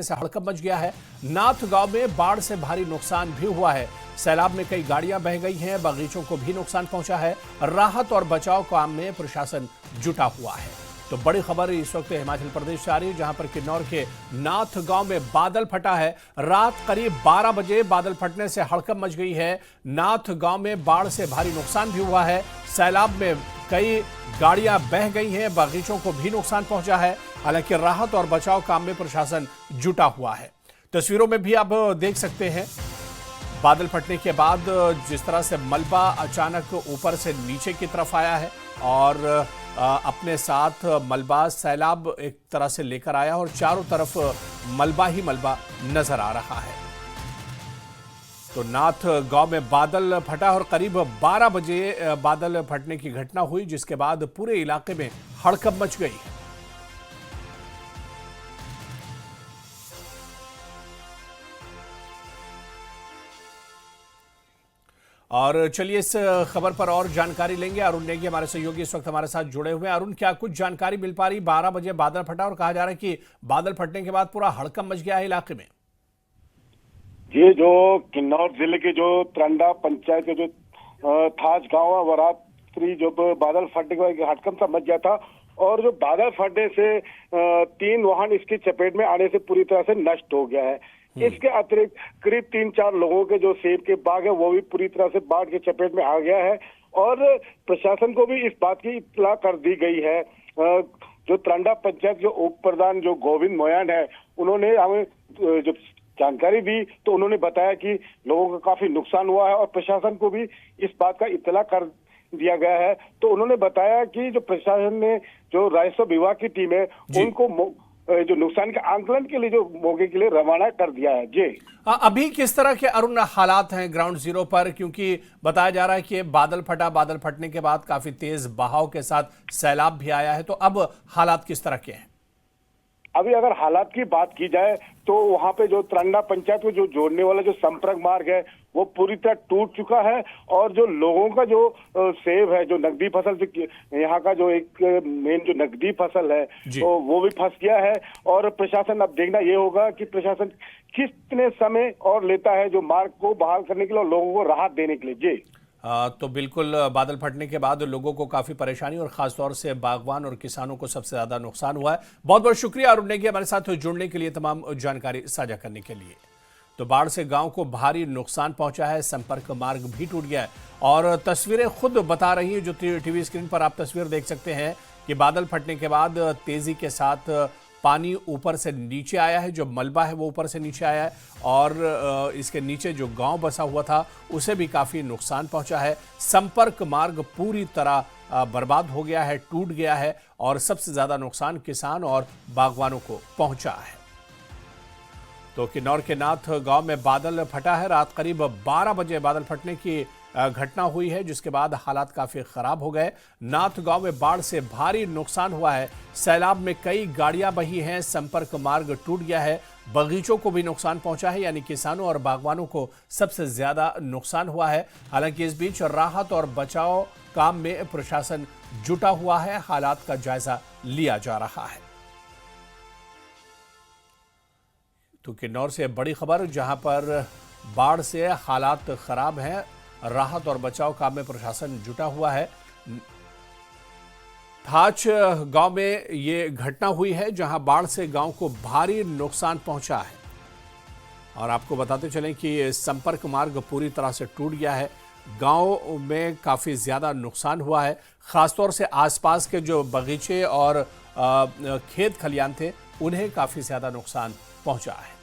से हड़कंप मच गया है। नाथ गांव में बाढ़ से भारी नुकसान भी हुआ है। सैलाब में कई गाड़ियां बह गई हैं, बागीचों को भी नुकसान पहुंचा है। राहत और बचाव काम में प्रशासन जुटा हुआ है। तो बड़ी खबर इस वक्त हिमाचल प्रदेश से आ रही है, जहां पर किन्नौर के नाथ गांव में बादल फटा है। रात करीब 12 बजे बादल फटने से हड़कंप मच गई है। नाथ गांव में बाढ़ से भारी नुकसान भी हुआ है। सैलाब में कई गाड़ियां बह गई हैं, बागीचों को भी नुकसान पहुंचा है। हालांकि राहत और बचाव काम में प्रशासन जुटा हुआ है। तस्वीरों में भी आप देख सकते हैं, बादल फटने के बाद जिस तरह से मलबा अचानक ऊपर से नीचे की तरफ आया है और अपने साथ मलबा सैलाब एक तरह से लेकर आया और चारों तरफ मलबा ही मलबा नजर आ रहा है। तो नाथ गांव में बादल फटा और करीब 12 बजे बादल फटने की घटना हुई, जिसके बाद पूरे इलाके में हड़कंप मच गई है। और चलिए इस खबर पर और जानकारी लेंगे। अरुण नेगी हमारे सहयोगी इस वक्त हमारे साथ जुड़े हुए हैं। अरुण, क्या कुछ जानकारी मिल पा रही? 12 बजे बादल फटा और कहा जा रहा है कि बादल फटने के बाद पूरा हड़कंप मच गया है इलाके में। ये जो किन्नौर जिले के जो त्रंडा पंचायत के जो थाज गांव है, वो रात्रि जब बादल फटने के बाद हड़कंप सा मच गया था और जो बादल फटने से 3 वाहन इसकी चपेट में आने से पूरी तरह से नष्ट हो गया है। इसके अतिरिक्त करीब 3-4 लोगों के जो सेब के बाग है वो भी पूरी तरह से बाढ़ के चपेट में आ गया है और प्रशासन को भी इस बात की इत्तला कर दी गई है। जो त्रंडा पंचायत के उप प्रधान जो गोविंद मोयान है, उन्होंने हमें जो जानकारी दी तो उन्होंने बताया कि लोगों का काफी नुकसान हुआ है और प्रशासन को भी इस बात का इत्तला कर दिया गया है। तो उन्होंने बताया कि जो प्रशासन ने जो राजस्व विभाग की टीम है उनको जो नुकसान के आंकलन के लिए जो मौके के लिए रवाना कर दिया है। जी, अभी किस तरह के अरुण हालात हैं ग्राउंड जीरो पर? क्योंकि बताया जा रहा है कि बादल फटने के बाद काफी तेज बहाव के साथ सैलाब भी आया है, तो अब हालात किस तरह के हैं? अभी अगर हालात की बात की जाए तो वहां पे जो त्रंडा पंचायत को जो जोड़ने वाला जो संपर्क मार्ग है वो पूरी तरह टूट चुका है और जो लोगों का जो सेब है, जो नकदी फसल, जो यहाँ का जो एक मेन जो नकदी फसल है तो वो भी फंस गया है। और प्रशासन अब देखना ये होगा कि प्रशासन कितने समय और लेता है जो मार्ग को बहाल करने के लिए और लोगों को राहत देने के लिए। जी, तो बिल्कुल बादल फटने के बाद लोगों को काफी परेशानी और खासतौर से बागवान और किसानों को सबसे ज्यादा नुकसान हुआ है। बहुत बहुत शुक्रिया अरुण नेगी हमारे साथ जुड़ने के लिए, तमाम जानकारी साझा करने के लिए। तो बाढ़ से गांव को भारी नुकसान पहुंचा है, संपर्क मार्ग भी टूट गया है और तस्वीरें खुद बता रही है। जो टीवी स्क्रीन पर आप तस्वीर देख सकते हैं कि बादल फटने के बाद तेजी के साथ पानी ऊपर से नीचे आया है, जो मलबा है वो ऊपर से नीचे आया है और इसके नीचे जो गांव बसा हुआ था उसे भी काफ़ी नुकसान पहुंचा है। संपर्क मार्ग पूरी तरह बर्बाद हो गया है, टूट गया है और सबसे ज़्यादा नुकसान किसान और बागवानों को पहुंचा है। तो किन्नौर के नाथ गांव में बादल फटा है। रात करीब 12 बजे बादल फटने की घटना हुई है, जिसके बाद हालात काफी खराब हो गए। नाथ गांव में बाढ़ से भारी नुकसान हुआ है। सैलाब में कई गाड़ियां बही हैं, संपर्क मार्ग टूट गया है, बगीचों को भी नुकसान पहुंचा है, यानी किसानों और बागवानों को सबसे ज्यादा नुकसान हुआ है। हालांकि इस बीच राहत और बचाव काम में प्रशासन जुटा हुआ है, हालात का जायजा लिया जा रहा है। तो किन्नौर से बड़ी खबर, जहां पर बाढ़ से हालात खराब हैं, राहत और बचाव काम में प्रशासन जुटा हुआ है। थाच गांव में ये घटना हुई है, जहां बाढ़ से गांव को भारी नुकसान पहुंचा है और आपको बताते चलें कि संपर्क मार्ग पूरी तरह से टूट गया है। गांव में काफ़ी ज़्यादा नुकसान हुआ है, ख़ासतौर से आसपास के जो बगीचे और खेत खलियान थे उन्हें काफ़ी ज़्यादा नुकसान पहुंचा है।